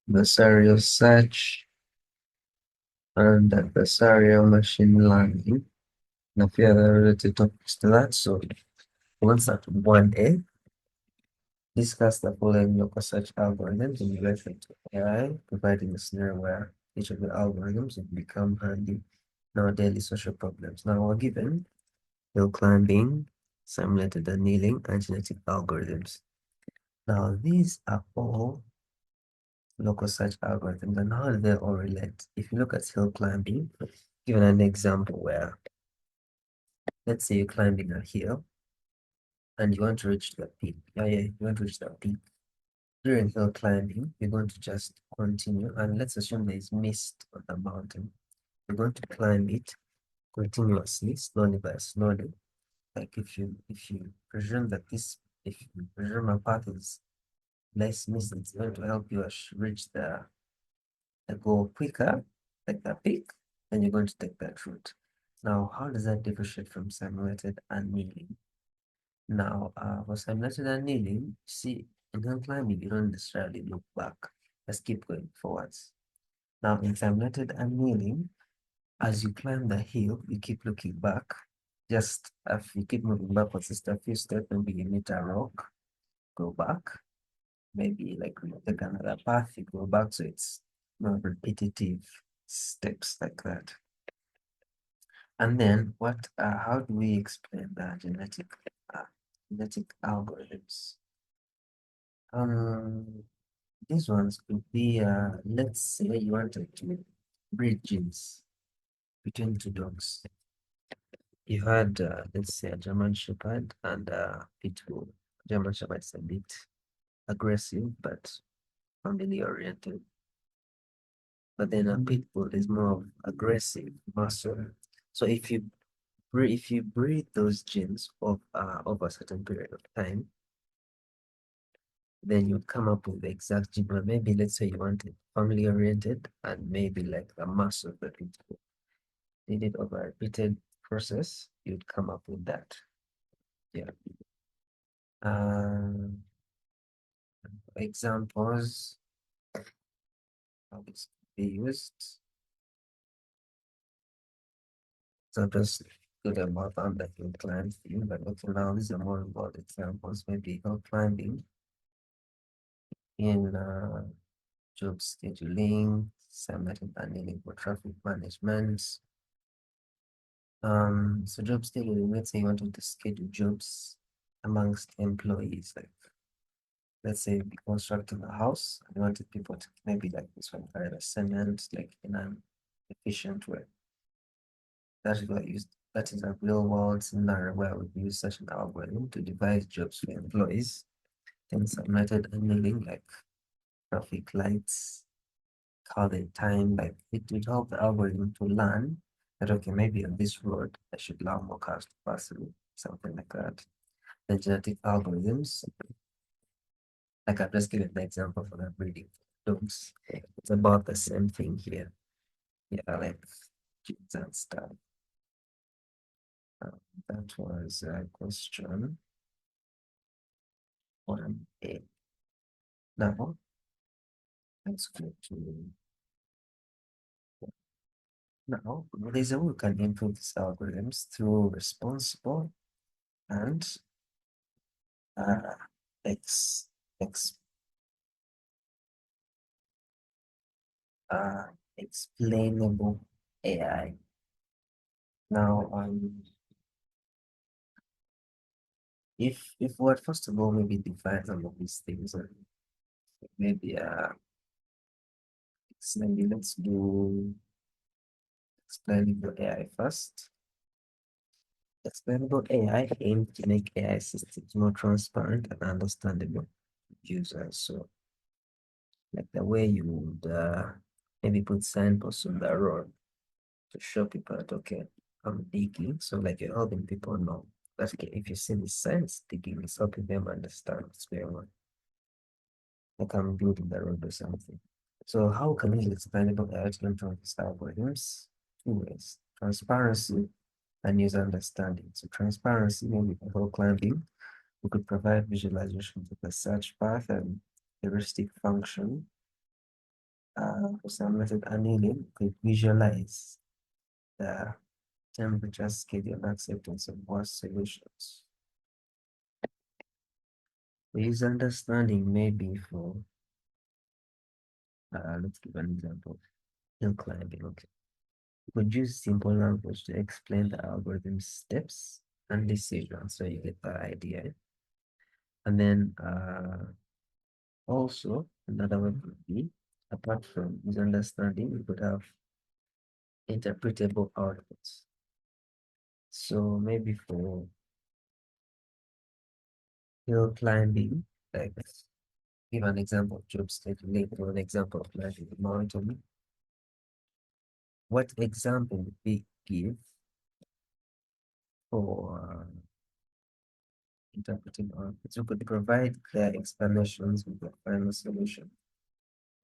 adversarial search, and adversarial machine learning. Na few other related topics to that. So we'll start with 1A. Discuss the following local search algorithms in relation to AI, providing a scenario where each of the algorithms will become handy in our daily social problems. Now we're given hill climbing, simulated annealing, and genetic algorithms. Now these are all local search algorithms, and how do they all relate? If you look at hill climbing, given an example where, let's say you're climbing a hill and you want to reach the peak. You want to reach the peak. During hill climbing, you're going to just continue, and let's assume there is mist on the mountain. You're going to climb it continuously, slowly by slowly. Like if you presume that this, if you presume a path is less mist, it's going to help you reach the goal quicker, like the peak, then you're going to take that route. Now, how does that differentiate from simulated annealing? Now, for simulated annealing, see, in hill climbing, you don't necessarily look back. Just keep going forwards. Now, in simulated annealing, as you climb the hill, you keep looking back. Just if you keep moving backwards, just a few steps, maybe you meet a rock, go back. Maybe like you take another path, you go back. So it's more repetitive steps like that. And then how do we explain the genetic algorithms? Um, these ones could be, let's say you wanted to breed genes between two dogs. You had, let's say, a German Shepherd and a Pit Bull. German Shepherd is a bit aggressive, but family oriented. But then a Pit Bull is more aggressive, muscle. So if you breed those genes over a certain period of time, then you'd come up with the exact gene. Or maybe let's say you want it family oriented and maybe like the mass of the people. Did it over a repeated process, you'd come up with that. Yeah. Um, examples how this could be used. So just good about under hill climbing, but okay, now these are more about examples, maybe hill climbing in job scheduling, simulated planning for traffic management. So job scheduling, let's say you wanted to schedule jobs amongst employees, like let's say be constructing a house, and you wanted people to maybe like this one carry the cement like in an efficient way. That is what used that is a real world scenario where we use such an algorithm to devise jobs for employees. Things submitted annually like traffic lights, call the time, like it would help the algorithm to learn that okay, maybe on this road I should allow more cars to pass through, something like that. The genetic algorithms, like I've just given the example for the breeding dogs. It's about the same thing here. Yeah, like genes and stuff. That was question 1A. Now, let's go to now. There's a way we can improve these algorithms through responsible and uh, ex, ex, explainable AI. Now, if what first of all maybe define some of these things, maybe maybe let's do explainable AI first. Explainable AI aims to make AI systems more transparent and understandable to users. So, like the way you would maybe put signposts on the road to show people that okay, I'm digging. So like you're helping people know that okay, if you see the signs, digging is helping them understand what's going on. Like I'm building the road or something. So how can we use explainable AI to control these algorithms? Two ways: transparency and user understanding. So transparency, maybe for climbing, we could provide visualizations of the search path and heuristic function For some method annealing, could visualize the temperature scale and acceptance of worst solutions. His understanding may be for, let's give an example, hill climbing. Okay. We could use simple language to explain the algorithm's steps and decisions so you get the idea. And then also another one could be, apart from his understanding, we could have interpretable outputs. So maybe for hill climbing, like give an example of job state related to an example of climbing the mountain. What example would we give for interpreting outputs? We could provide clear explanations with the final solution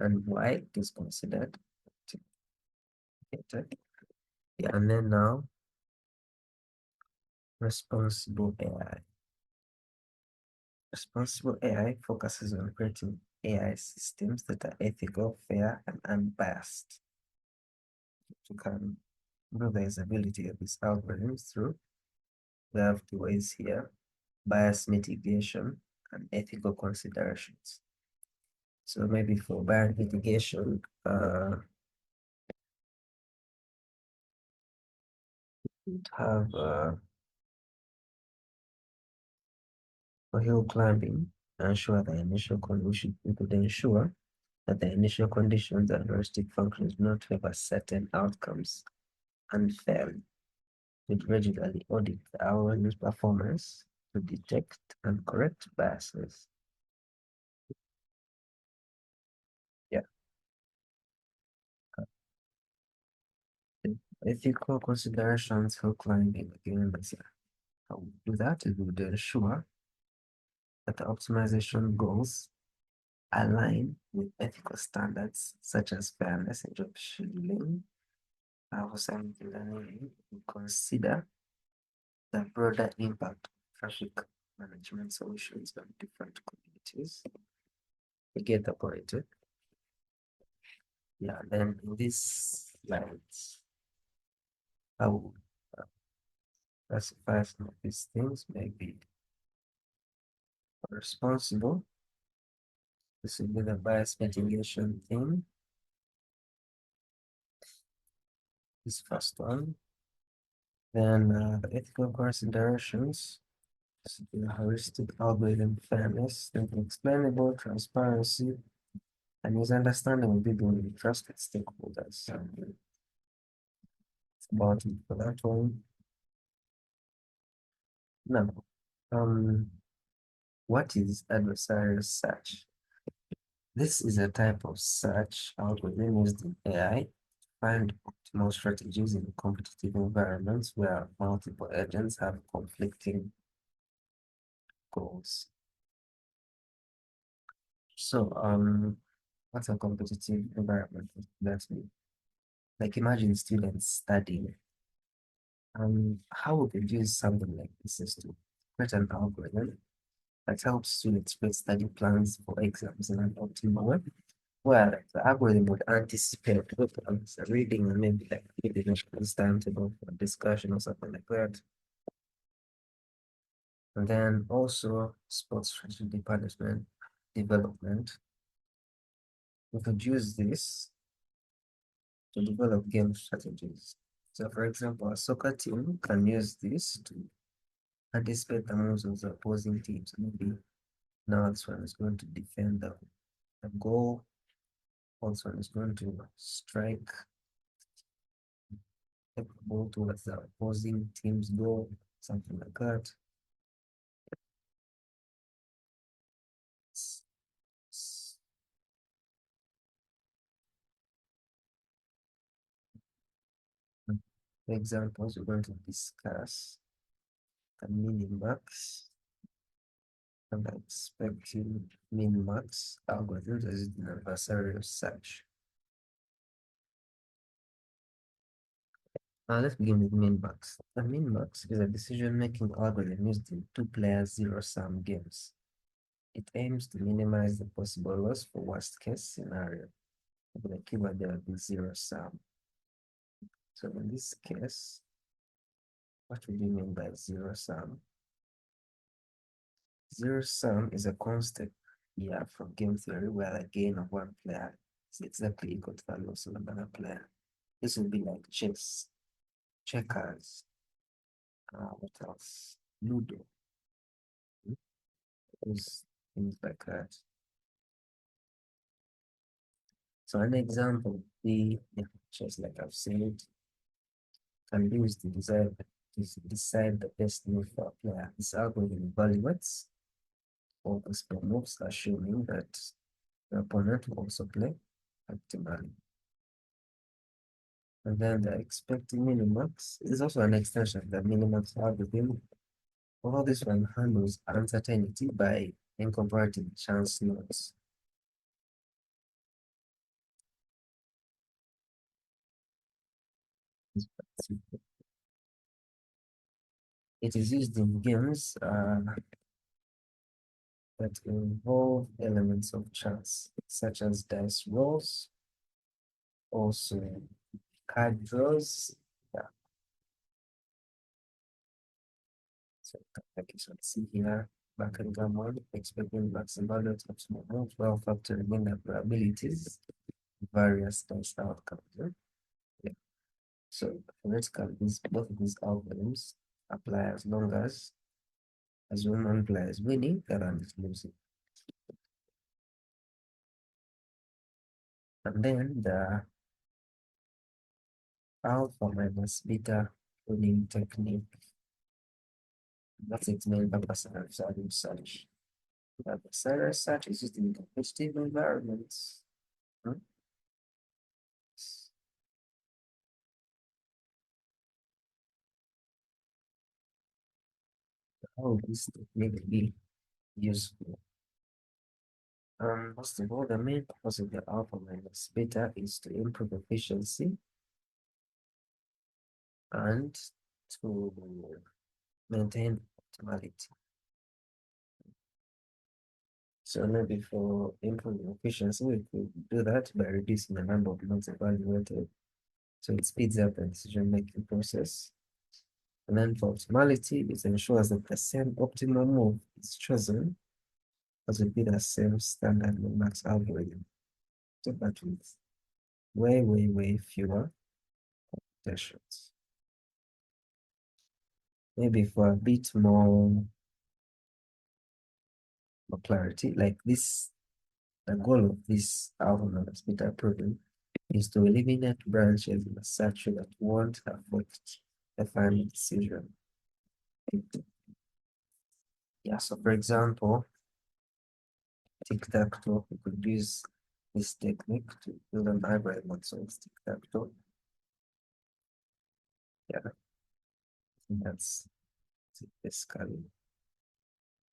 and why it is considered to get it. Yeah, and then now responsible AI. Responsible AI focuses on creating AI systems that are ethical, fair, and unbiased. To can improve the usability of these algorithms through, we have two ways here: bias mitigation and ethical considerations. So maybe for bias mitigation, have for hill climbing, ensure the initial condition. We could ensure that the initial conditions and heuristic functions do not favor certain outcomes unfairly. We'd regularly audit the algorithm's performance to detect and correct biases. Yeah. Ethical considerations for climbing again. How we do that is we would ensure that the optimization goals align with ethical standards such as fairness and job scheduling. For learning, we consider the broader impact of traffic management solutions on different communities. You get the point. Yeah, then in this slides, I will classify some of these things, maybe responsible. This will be the bias mitigation thing. This first one. Then the ethical considerations. This will be the heuristic algorithm fairness, then explainable transparency, and his understanding will be building trust with stakeholders. So it's about it for that one. Now, what is adversarial search? This is a type of search algorithm used in AI to find optimal strategies in competitive environments where multiple agents have conflicting goals. So, what's a competitive environment? That's me. Like imagine students studying. How we could use something like this is to create an algorithm that helps students create study plans for exams in an optimal way, where the algorithm would anticipate what reading and maybe like giving a timetable for discussion or something like that. And then also sports strategy punishment development. We could use this to develop game strategies. So for example, a soccer team can use this to anticipate the moves of the opposing teams. Maybe now this one is going to defend the goal. Also, one is going to strike the ball towards the opposing team's goal, something like that. The examples we're going to discuss the minimax and the expected min-max algorithms as an adversarial search. Let's begin with min-max. The min-max is a decision-making algorithm used in two-player zero-sum games. It aims to minimize the possible loss for worst-case scenario. the keyword there will be zero sum. So in this case, what do you mean by zero sum? Zero sum is a constant here from game theory where the gain of one player is exactly equal to the loss of another player. This would be like chess, checkers, what else? Ludo, those things like that. So an example would be just like I've said, can be used to decide the best move for a player. This algorithm evaluates all possible moves, assuming that the opponent will also play optimally. And then the expected minimax is also an extension of the minimax algorithm. All this one handles uncertainty by incorporating chance nodes. It is used in games that involve elements of chance, such as dice rolls, also card draws. Yeah, so like you can see here, backgammon one, expecting maximum value of small moves while factoring in the probabilities, various dice outcomes. Yeah. So theoretically, both of these algorithms apply as long as one player is winning, the other is losing. And then the alpha minus beta tuning technique. That's its main purpose of research. Adversarial research is used in competitive environments. Hmm? How this technique be useful? First of all, the main purpose of the alpha minus beta is to improve efficiency and to maintain optimality. So maybe for improving efficiency, we could do that by reducing the number of nodes evaluated. So it speeds up the decision-making process. And then for optimality, it ensures that the same optimal move is chosen as would be the same standard max algorithm. So that with way fewer computations. Maybe for a bit more clarity, like this, the goal of this alpha minus beta problem is to eliminate branches in a search that won't affect the final decision. Yeah, so for example, tic-tac-toe, we could use this technique to build an algorithm that solves tic-tac-toe. Yeah, I think that's it basically.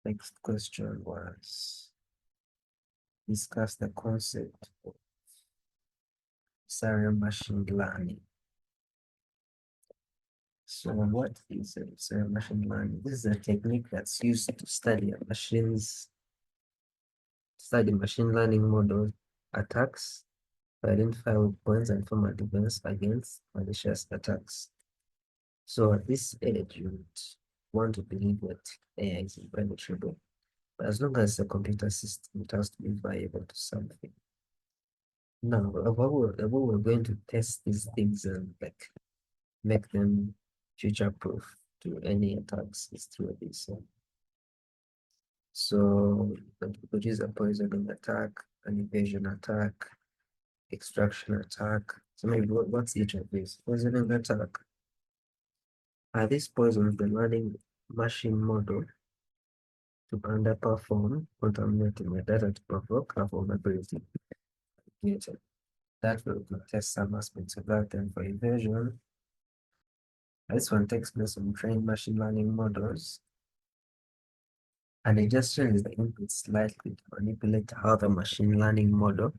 Next question was discuss the concept of serial machine learning. So what is serial machine learning? This is a technique that's used to study machine learning model attacks to identify weak points and form a defense against malicious attacks. So at this age, you would want to believe that AI is impenetrable. But as long as the computer system, it has to be viable to something. Now, what we're going to test these things and like make them future proof to any attacks is through this. So which is a poisoning attack, an evasion attack, extraction attack. So maybe what's each of these? Poisoning attack. This poisons the learning machine model to underperform, contaminating the data to provoke a vulnerability. That will test some aspects of that. And for evasion, this one takes place on trained machine learning models. And ingestion is the input likely to manipulate how the machine learning model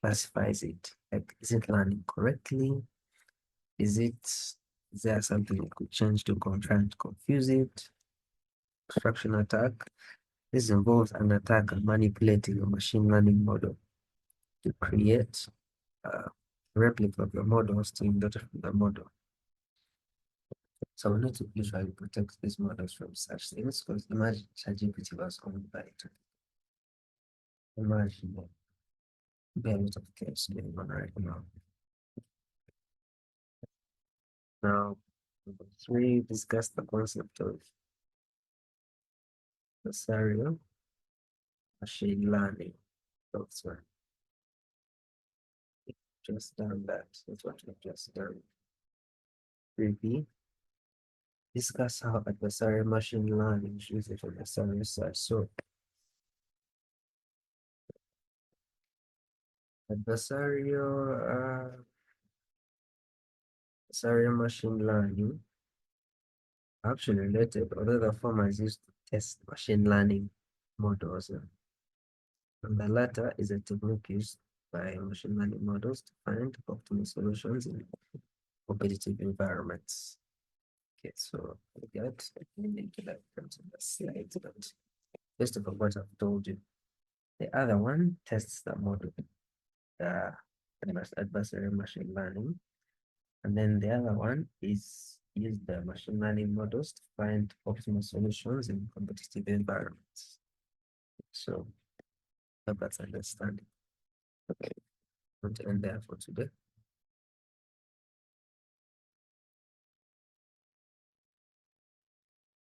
classifies it. Like, is it learning correctly? Is there something it could change to try and confuse it? Extraction attack. This involves an attacker manipulating a machine learning model to create uh, replica of the model stealing data from the model. So we need to usually protect these models from such things because imagine ChatGPT was owned by it. Imagine there be a lot of chaos going on right now. Now, number three, discuss the concept of adversarial machine learning. So just done that. That's what we've just done. 3B, discuss how adversarial machine learning is used for adversarial research. So adversarial machine learning actually related, although the former is used to test machine learning models. And the latter is a technique used by machine learning models to find optimal solutions in competitive environments. Okay, so we got into that comes in the slides, but based on what I've told you, the other one tests the model, the adversarial machine learning, and then the other one is use the machine learning models to find optimal solutions in competitive environments. So that's understanding. Okay, I'm going to end there for today.